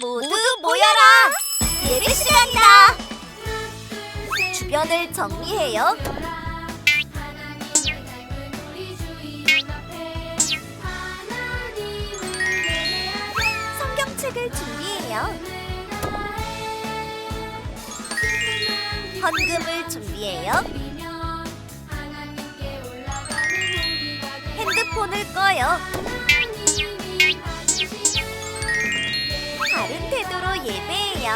모두 모여라! 예배 시간이다! 주변을 정리해요. 성경책을 준비해요. 헌금을 준비해요. 핸드폰을 꺼요. 바른 태도로 예배해요.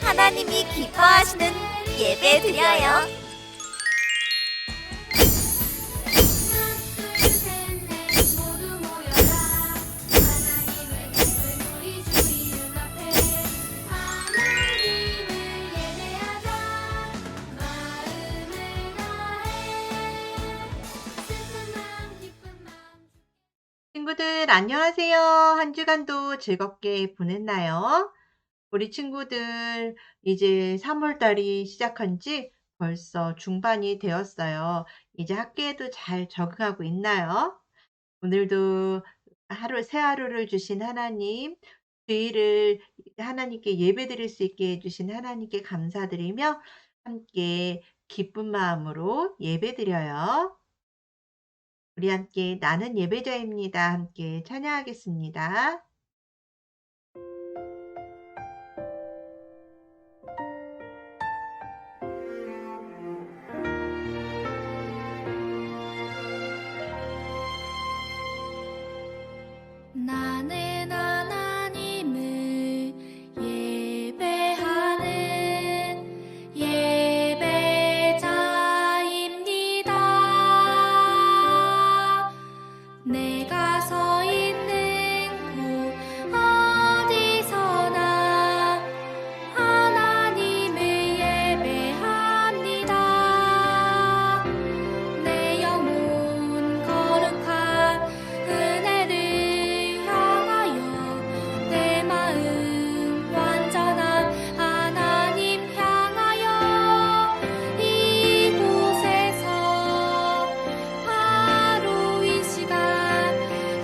하나님이 기뻐하시는 예배 드려요. 친구들 안녕하세요. 한 주간도 즐겁게 보냈나요? 우리 친구들 이제 3월 달이 시작한 지 벌써 중반이 되었어요. 이제 학교에도 잘 적응하고 있나요? 오늘도 새 하루를 주신 하나님, 주일을 하나님께 예배드릴 수 있게 해주신 하나님께 감사드리며 함께 기쁜 마음으로 예배드려요. 우리 함께 나는 예배자입니다. 함께 찬양하겠습니다. 나는 하나님을 예배하는 예배자입니다. 내가 서 있는 곳 어디서나 하나님을 예배합니다. 내 영혼 거룩한 은혜를 향하여 내 마음 완전한 하나님 향하여 이곳에서 바로 이 시간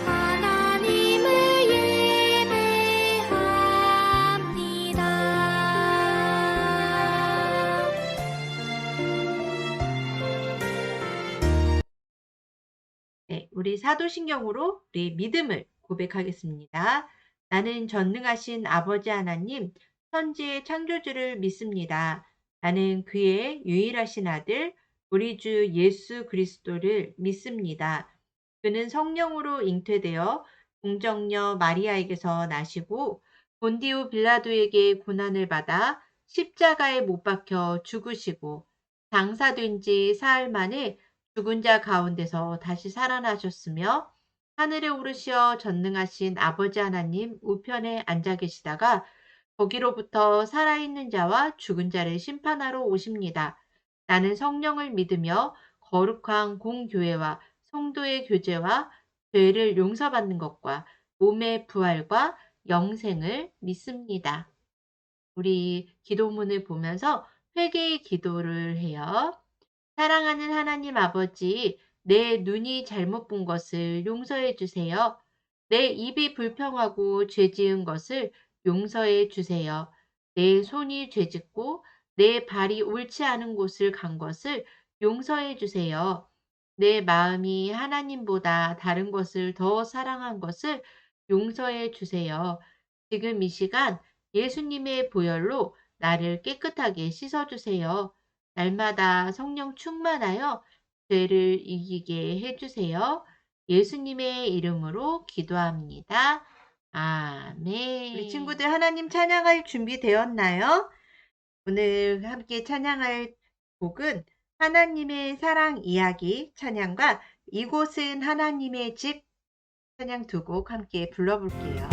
하나님을 예배합니다. 네, 우리 사도신경으로 우리 믿음을 고백하겠습니다. 나는 전능하신 아버지 하나님, 천지의 창조주를 믿습니다. 나는 그의 유일하신 아들, 우리 주 예수 그리스도를 믿습니다. 그는 성령으로 잉태되어 동정녀 마리아에게서 나시고 본디오 빌라도에게 고난을 받아 십자가에 못 박혀 죽으시고 장사된 지 사흘 만에 죽은 자 가운데서 다시 살아나셨으며 하늘에 오르시어 전능하신 아버지 하나님 우편에 앉아 계시다가 거기로부터 살아있는 자와 죽은 자를 심판하러 오십니다. 나는 성령을 믿으며 거룩한 공교회와 성도의 교제와 죄를 용서받는 것과 몸의 부활과 영생을 믿습니다. 우리 기도문을 보면서 회개의 기도를 해요. 사랑하는 하나님 아버지, 내 눈이 잘못 본 것을 용서해 주세요. 내 입이 불평하고 죄 지은 것을 용서해 주세요. 내 손이 죄 짓고 내 발이 옳지 않은 곳을 간 것을 용서해 주세요. 내 마음이 하나님보다 다른 것을 더 사랑한 것을 용서해 주세요. 지금 이 시간 예수님의 보혈로 나를 깨끗하게 씻어 주세요. 날마다 성령 충만하여 죄를 이기게 해주세요. 예수님의 이름으로 기도합니다. 아멘. 우리 친구들 하나님 찬양할 준비 되었나요? 오늘 함께 찬양할 곡은 하나님의 사랑 이야기 찬양과 이곳은 하나님의 집 찬양 두 곡 함께 불러볼게요.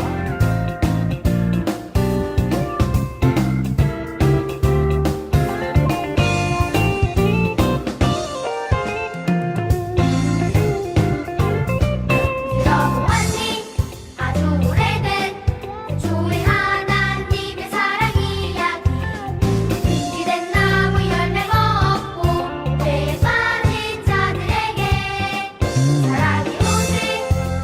사랑이 오직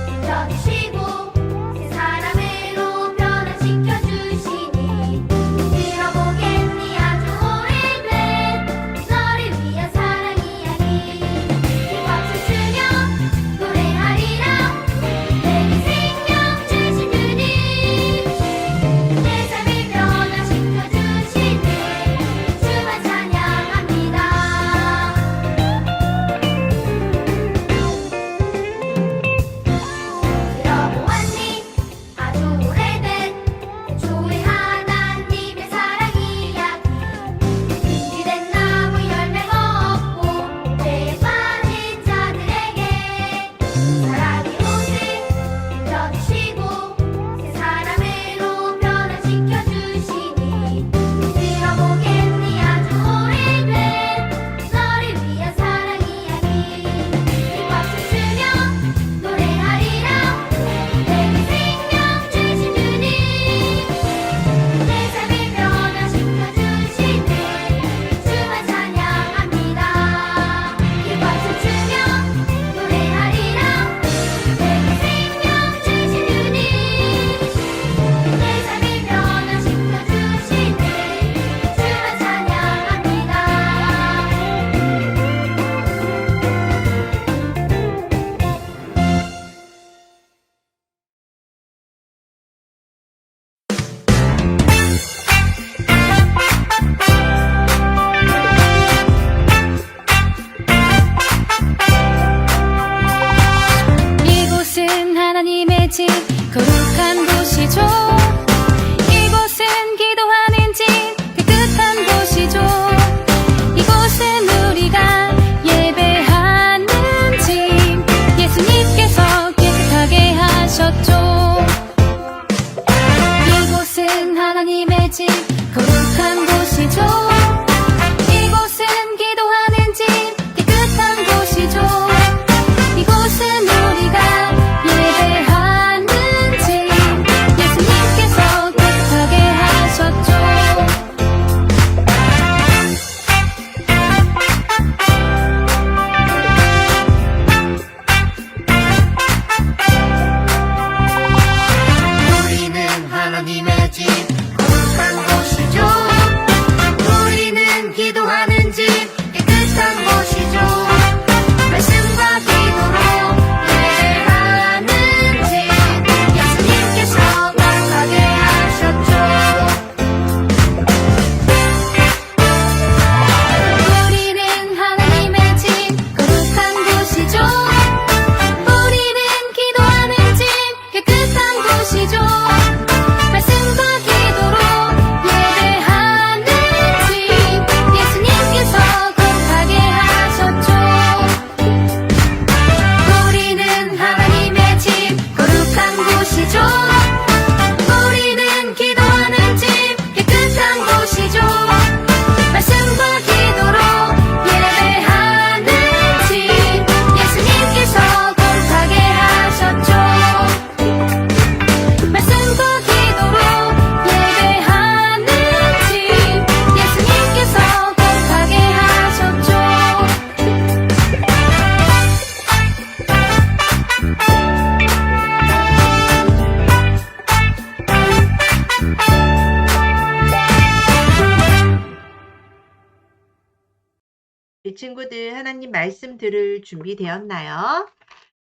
친구들 하나님 말씀 들을 준비되었나요?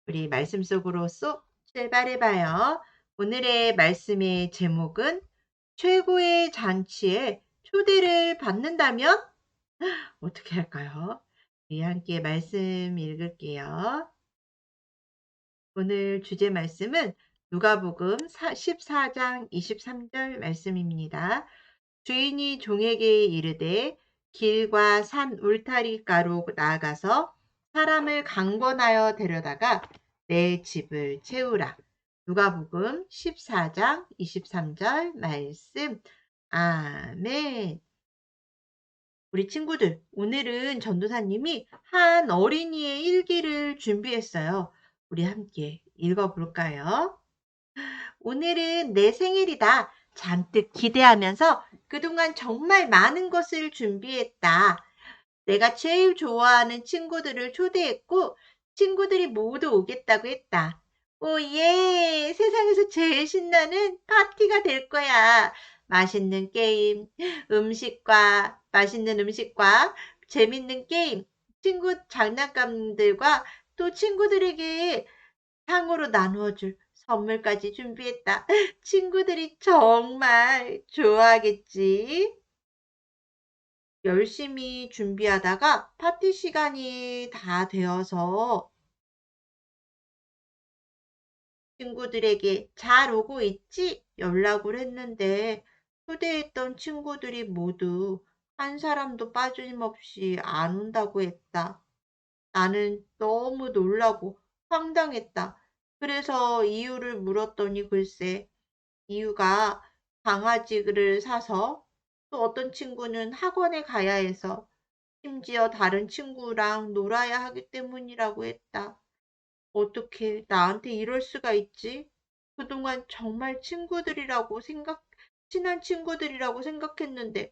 우리 말씀 속으로 쏙 출발해봐요. 오늘의 말씀의 제목은 최고의 잔치에 초대를 받는다면 어떻게 할까요? 우리 함께 말씀 읽을게요. 오늘 주제 말씀은 누가복음 14장 23절 말씀입니다. 주인이 종에게 이르되 길과 산 울타리가로 나아가서 사람을 강권하여 데려다가 내 집을 채우라. 누가복음 14장 23절 말씀. 아멘. 우리 친구들, 오늘은 전도사님이 한 어린이의 일기를 준비했어요. 우리 함께 읽어볼까요? 오늘은 내 생일이다. 잔뜩 기대하면서 그동안 정말 많은 것을 준비했다. 내가 제일 좋아하는 친구들을 초대했고 친구들이 모두 오겠다고 했다. 오예! 세상에서 제일 신나는 파티가 될 거야. 맛있는 음식과 재밌는 게임, 친구 장난감들과 또 친구들에게 상으로 나누어줄 선물까지 준비했다. 친구들이 정말 좋아하겠지? 열심히 준비하다가 파티 시간이 다 되어서 친구들에게 잘 오고 있지? 연락을 했는데 초대했던 친구들이 모두 한 사람도 빠짐없이 안 온다고 했다. 나는 너무 놀라고 황당했다. 그래서 이유를 물었더니 글쎄, 이유가 강아지를 사서 또 어떤 친구는 학원에 가야 해서 심지어 다른 친구랑 놀아야 하기 때문이라고 했다. 어떻게 나한테 이럴 수가 있지? 그동안 정말 친한 친구들이라고 생각했는데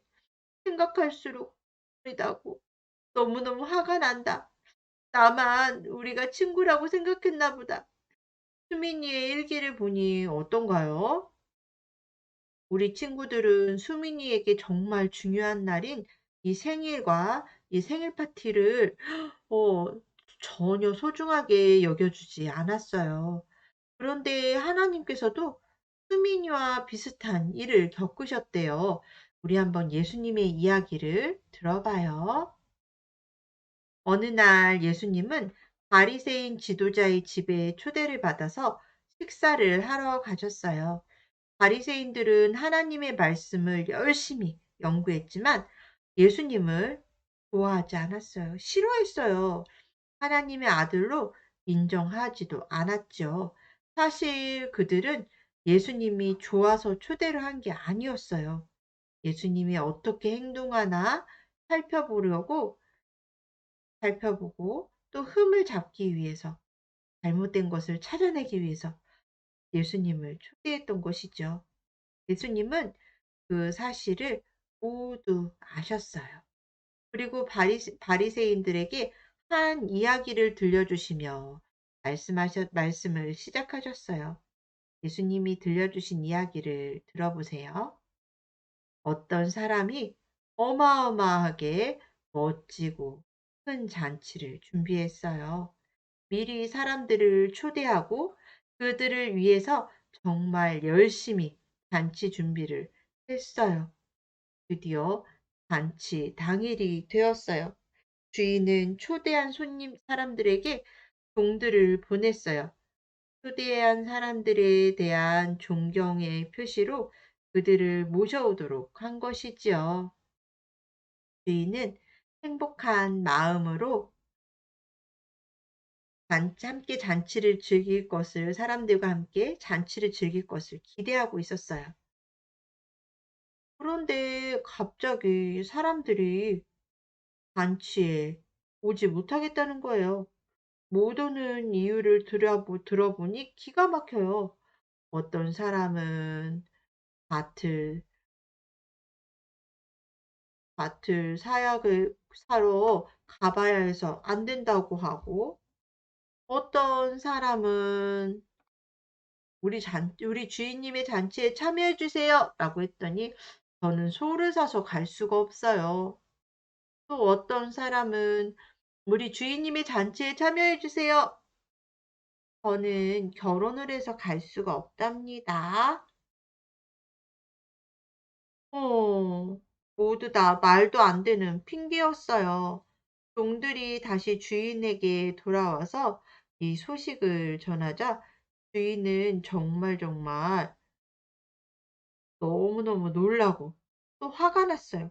생각할수록 우리 나고 너무너무 화가 난다. 나만 우리가 친구라고 생각했나 보다. 수민이의 일기를 보니 어떤가요? 우리 친구들은 수민이에게 정말 중요한 날인 이 생일과 이 생일 파티를 어, 전혀 소중하게 여겨주지 않았어요. 그런데 하나님께서도 수민이와 비슷한 일을 겪으셨대요. 우리 한번 예수님의 이야기를 들어봐요. 어느 날 예수님은 바리새인 지도자의 집에 초대를 받아서 식사를 하러 가셨어요. 바리새인들은 하나님의 말씀을 열심히 연구했지만 예수님을 좋아하지 않았어요. 싫어했어요. 하나님의 아들로 인정하지도 않았죠. 사실 그들은 예수님이 좋아서 초대를 한 게 아니었어요. 예수님이 어떻게 행동하나 살펴보려고 살펴보고 또 흠을 잡기 위해서 잘못된 것을 찾아내기 위해서 예수님을 초대했던 것이죠. 예수님은 그 사실을 모두 아셨어요. 그리고 바리새인들에게 한 이야기를 들려주시며 말씀을 시작하셨어요. 예수님이 들려주신 이야기를 들어보세요. 어떤 사람이 어마어마하게 멋지고 큰 잔치를 준비했어요. 미리 사람들을 초대하고 그들을 위해서 정말 열심히 잔치 준비를 했어요. 드디어 잔치 당일이 되었어요. 주인은 초대한 사람들에게 종들을 보냈어요. 초대한 사람들에 대한 존경의 표시로 그들을 모셔오도록 한 것이지요. 주인은 행복한 마음으로 함께 잔치를 즐길 것을, 사람들과 함께 잔치를 즐길 것을 기대하고 있었어요. 그런데 갑자기 사람들이 잔치에 오지 못하겠다는 거예요. 못 오는 이유를 들어보니 기가 막혀요. 어떤 사람은 밭을, 사약을 사러 가봐야 해서 안 된다고 하고, 어떤 사람은 우리 주인님의 잔치에 참여해 주세요 라고 했더니 저는 소를 사서 갈 수가 없어요. 또 어떤 사람은 "우리 주인님의 잔치에 참여해 주세요." "저는 결혼을 해서 갈 수가 없답니다." 어. 모두 다 말도 안 되는 핑계였어요. 종들이 다시 주인에게 돌아와서 이 소식을 전하자 주인은 정말 너무너무 놀라고 또 화가 났어요.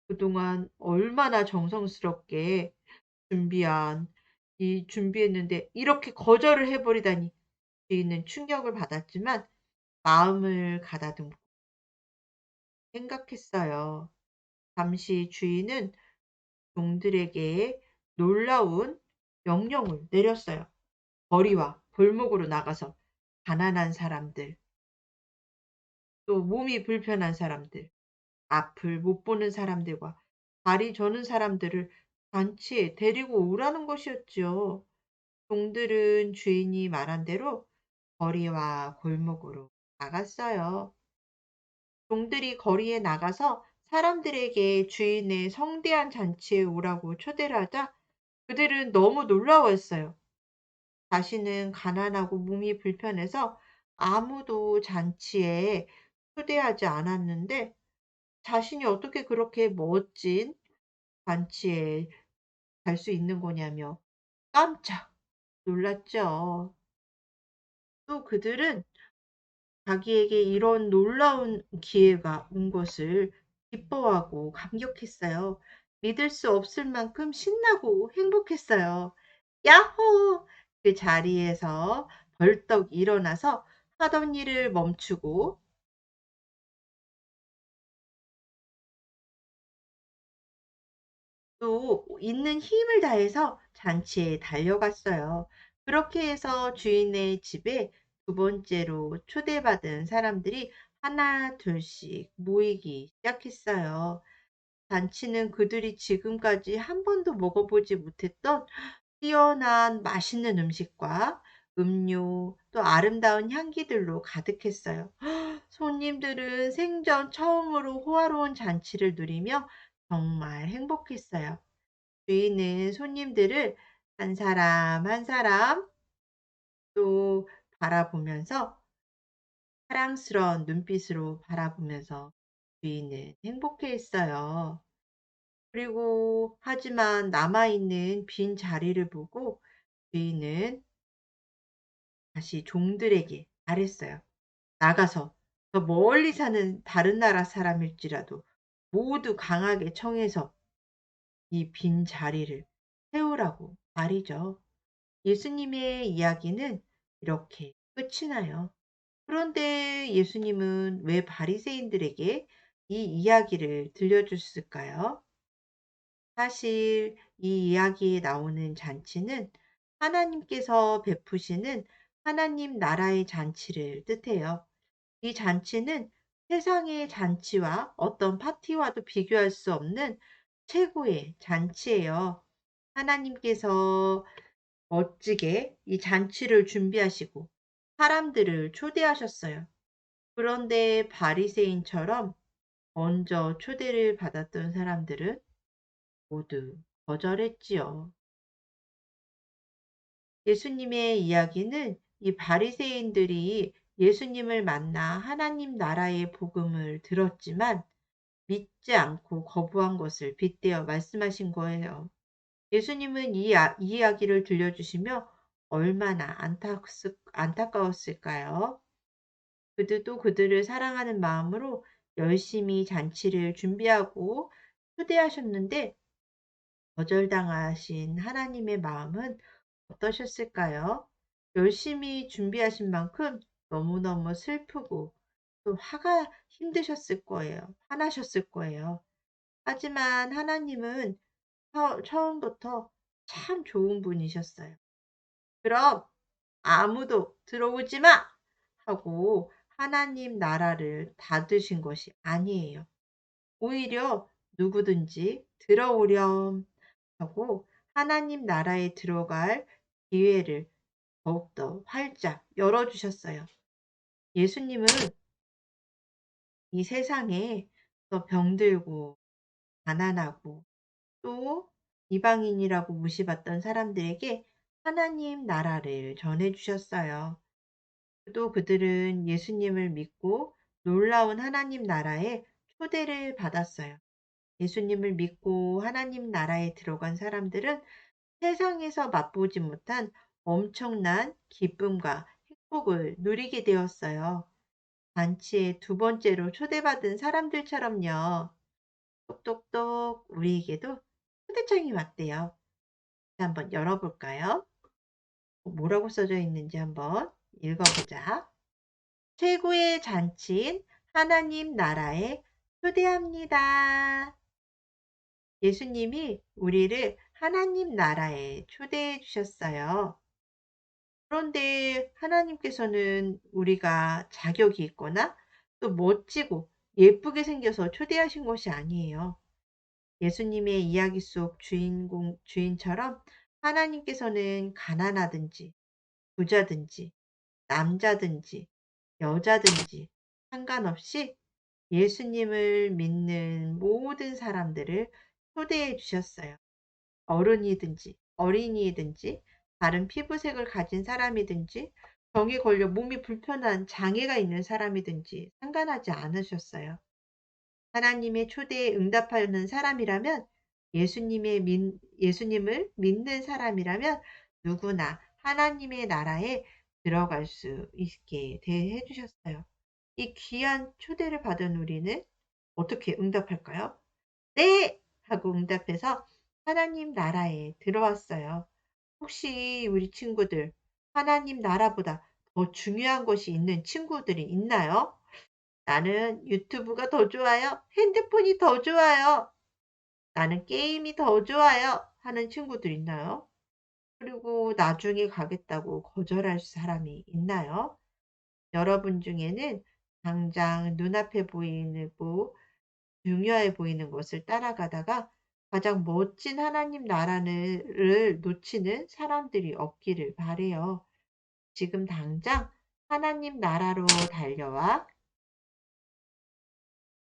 그동안 얼마나 정성스럽게 준비한 준비했는데 이렇게 거절을 해 버리다니. 주인은 충격을 받았지만 마음을 가다듬고 생각했어요. 잠시 주인은 종들에게 놀라운 명령을 내렸어요. 거리와 골목으로 나가서 가난한 사람들, 또 몸이 불편한 사람들, 앞을 못 보는 사람들과 다리 저는 사람들을 잔치에 데리고 오라는 것이었지요. 종들은 주인이 말한 대로 거리와 골목으로 나갔어요. 종들이 거리에 나가서 사람들에게 주인의 성대한 잔치에 오라고 초대를 하자 그들은 너무 놀라워했어요. 자신은 가난하고 몸이 불편해서 아무도 잔치에 초대하지 않았는데 자신이 어떻게 그렇게 멋진 잔치에 갈 수 있는 거냐며 깜짝 놀랐죠. 또 그들은 자기에게 이런 놀라운 기회가 온 것을 기뻐하고 감격했어요. 믿을 수 없을 만큼 신나고 행복했어요. 야호! 그 자리에서 벌떡 일어나서 하던 일을 멈추고 또 있는 힘을 다해서 잔치에 달려갔어요. 그렇게 해서 주인의 집에 두 번째로 초대받은 사람들이 하나 둘씩 모이기 시작했어요. 잔치는 그들이 지금까지 한 번도 먹어보지 못했던 뛰어난 맛있는 음식과 음료, 또 아름다운 향기들로 가득했어요. 손님들은 생전 처음으로 호화로운 잔치를 누리며 정말 행복했어요. 주인은 손님들을 한 사람 한 사람 또 바라보면서 사랑스러운 눈빛으로 바라보면서 주인은 행복해했어요. 그리고 하지만 남아있는 빈 자리를 보고 주인은 다시 종들에게 말했어요. 나가서 저 멀리 사는 다른 나라 사람일지라도 모두 강하게 청해서 이 빈 자리를 채우라고 말이죠. 예수님의 이야기는 이렇게 끝이 나요. 그런데 예수님은 왜 바리새인들에게 이 이야기를 들려줬을까요? 사실 이 이야기에 나오는 잔치는 하나님께서 베푸시는 하나님 나라의 잔치를 뜻해요. 이 잔치는 세상의 잔치와 어떤 파티와도 비교할 수 없는 최고의 잔치예요. 하나님께서 멋지게 이 잔치를 준비하시고 사람들을 초대하셨어요. 그런데 바리새인처럼 먼저 초대를 받았던 사람들은 모두 거절했지요. 예수님의 이야기는 이 바리새인들이 예수님을 만나 하나님 나라의 복음을 들었지만 믿지 않고 거부한 것을 빗대어 말씀하신 거예요. 예수님은 이 이야기를 들려주시며 얼마나 안타까웠을까요? 그들도 그들을 사랑하는 마음으로 열심히 잔치를 준비하고 초대하셨는데 거절당하신 하나님의 마음은 어떠셨을까요? 열심히 준비하신 만큼 너무너무 슬프고 또 화가 힘드셨을 거예요. 화나셨을 거예요. 하지만 하나님은 처음부터 참 좋은 분이셨어요. 그럼 아무도 들어오지 마! 하고 하나님 나라를 닫으신 것이 아니에요. 오히려 누구든지 들어오렴 하고 하나님 나라에 들어갈 기회를 더욱더 활짝 열어주셨어요. 예수님은 이 세상에 더 병들고 가난하고 또 이방인이라고 무시받던 사람들에게 하나님 나라를 전해주셨어요. 또 그들은 예수님을 믿고 놀라운 하나님 나라에 초대를 받았어요. 예수님을 믿고 하나님 나라에 들어간 사람들은 세상에서 맛보지 못한 엄청난 기쁨과 행복을 누리게 되었어요. 잔치에 두 번째로 초대받은 사람들처럼요. 똑똑똑 우리에게도 초대장이 왔대요. 한번 열어볼까요? 뭐라고 써져 있는지 한번 읽어보자. 최고의 잔치인 하나님 나라에 초대합니다. 예수님이 우리를 하나님 나라에 초대해 주셨어요. 그런데 하나님께서는 우리가 자격이 있거나 또 멋지고 예쁘게 생겨서 초대하신 것이 아니에요. 예수님의 이야기 속 주인처럼 하나님께서는 가난하든지 부자든지 남자든지 여자든지 상관없이 예수님을 믿는 모든 사람들을 초대해 주셨어요. 어른이든지 어린이든지 다른 피부색을 가진 사람이든지 병에 걸려 몸이 불편한 장애가 있는 사람이든지 상관하지 않으셨어요. 하나님의 초대에 응답하는 사람이라면 예수님을 믿는 사람이라면 누구나 하나님의 나라에 들어갈 수 있게 해 주셨어요. 이 귀한 초대를 받은 우리는 어떻게 응답할까요? 네! 하고 응답해서 하나님 나라에 들어왔어요. 혹시 우리 친구들 하나님 나라보다 더 중요한 것이 있는 친구들이 있나요? 나는 유튜브가 더 좋아요. 핸드폰이 더 좋아요. 나는 게임이 더 좋아요. 하는 친구들 있나요? 그리고 나중에 가겠다고 거절할 사람이 있나요? 여러분 중에는 당장 눈앞에 보이고 중요해 보이는 것을 따라가다가 가장 멋진 하나님 나라를 놓치는 사람들이 없기를 바래요. 지금 당장 하나님 나라로 달려와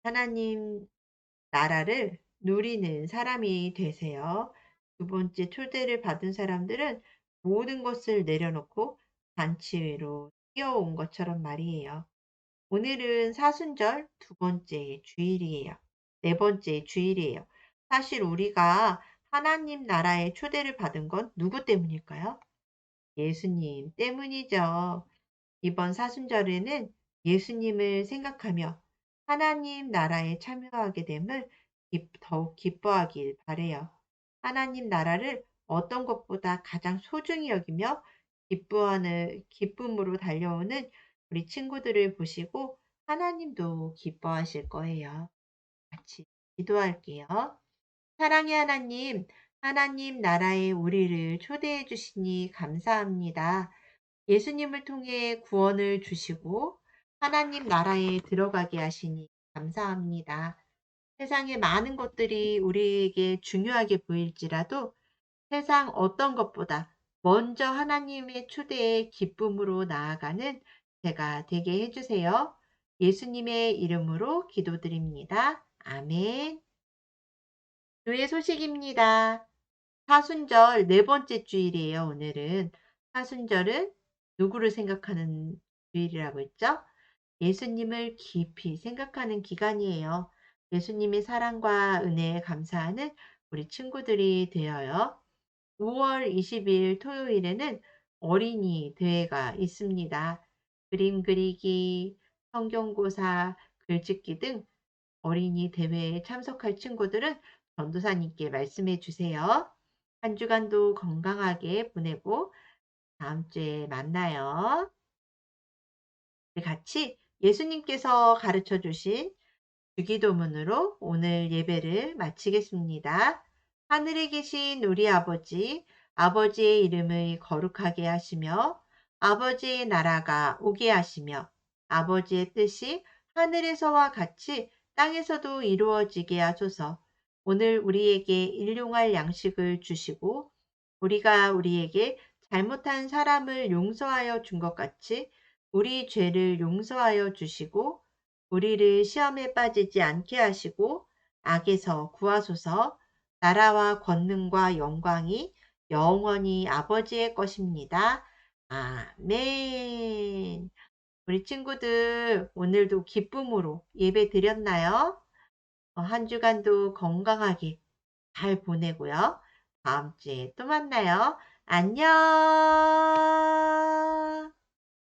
하나님 나라를 누리는 사람이 되세요. 두 번째 초대를 받은 사람들은 모든 것을 내려놓고 잔치로 뛰어온 것처럼 말이에요. 오늘은 사순절 두 번째 주일이에요. 네 번째 주일이에요. 사실 우리가 하나님 나라에 초대를 받은 건 누구 때문일까요? 예수님 때문이죠. 이번 사순절에는 예수님을 생각하며 하나님 나라에 참여하게 됨을 더욱 기뻐하길 바래요. 하나님 나라를 어떤 것보다 가장 소중히 여기며 기쁨으로 달려오는 우리 친구들을 보시고 하나님도 기뻐하실 거예요. 같이 기도할게요. 사랑의 하나님, 하나님 나라에 우리를 초대해 주시니 감사합니다. 예수님을 통해 구원을 주시고 하나님 나라에 들어가게 하시니 감사합니다. 세상의 많은 것들이 우리에게 중요하게 보일지라도 세상 어떤 것보다 먼저 하나님의 초대의 기쁨으로 나아가는 제가 되게 해주세요. 예수님의 이름으로 기도드립니다. 아멘. 교회 소식입니다. 사순절 네 번째 주일이에요, 오늘은. 사순절은 누구를 생각하는 주일이라고 했죠? 예수님을 깊이 생각하는 기간이에요. 예수님의 사랑과 은혜에 감사하는 우리 친구들이 되어요. 5월 20일 토요일에는 어린이 대회가 있습니다. 그림 그리기, 성경고사, 글짓기 등 어린이 대회에 참석할 친구들은 전도사님께 말씀해 주세요. 한 주간도 건강하게 보내고 다음 주에 만나요. 우리 같이 예수님께서 가르쳐 주신 주기도문으로 오늘 예배를 마치겠습니다. 하늘에 계신 우리 아버지, 아버지의 이름을 거룩하게 하시며 아버지의 나라가 오게 하시며 아버지의 뜻이 하늘에서와 같이 땅에서도 이루어지게 하소서. 오늘 우리에게 일용할 양식을 주시고 우리가 우리에게 잘못한 사람을 용서하여 준 것 같이 우리 죄를 용서하여 주시고 우리를 시험에 빠지지 않게 하시고 악에서 구하소서. 나라와 권능과 영광이 영원히 아버지의 것입니다. 아멘. 우리 친구들 오늘도 기쁨으로 예배 드렸나요? 한 주간도 건강하게 잘 보내고요. 다음 주에 또 만나요. 안녕.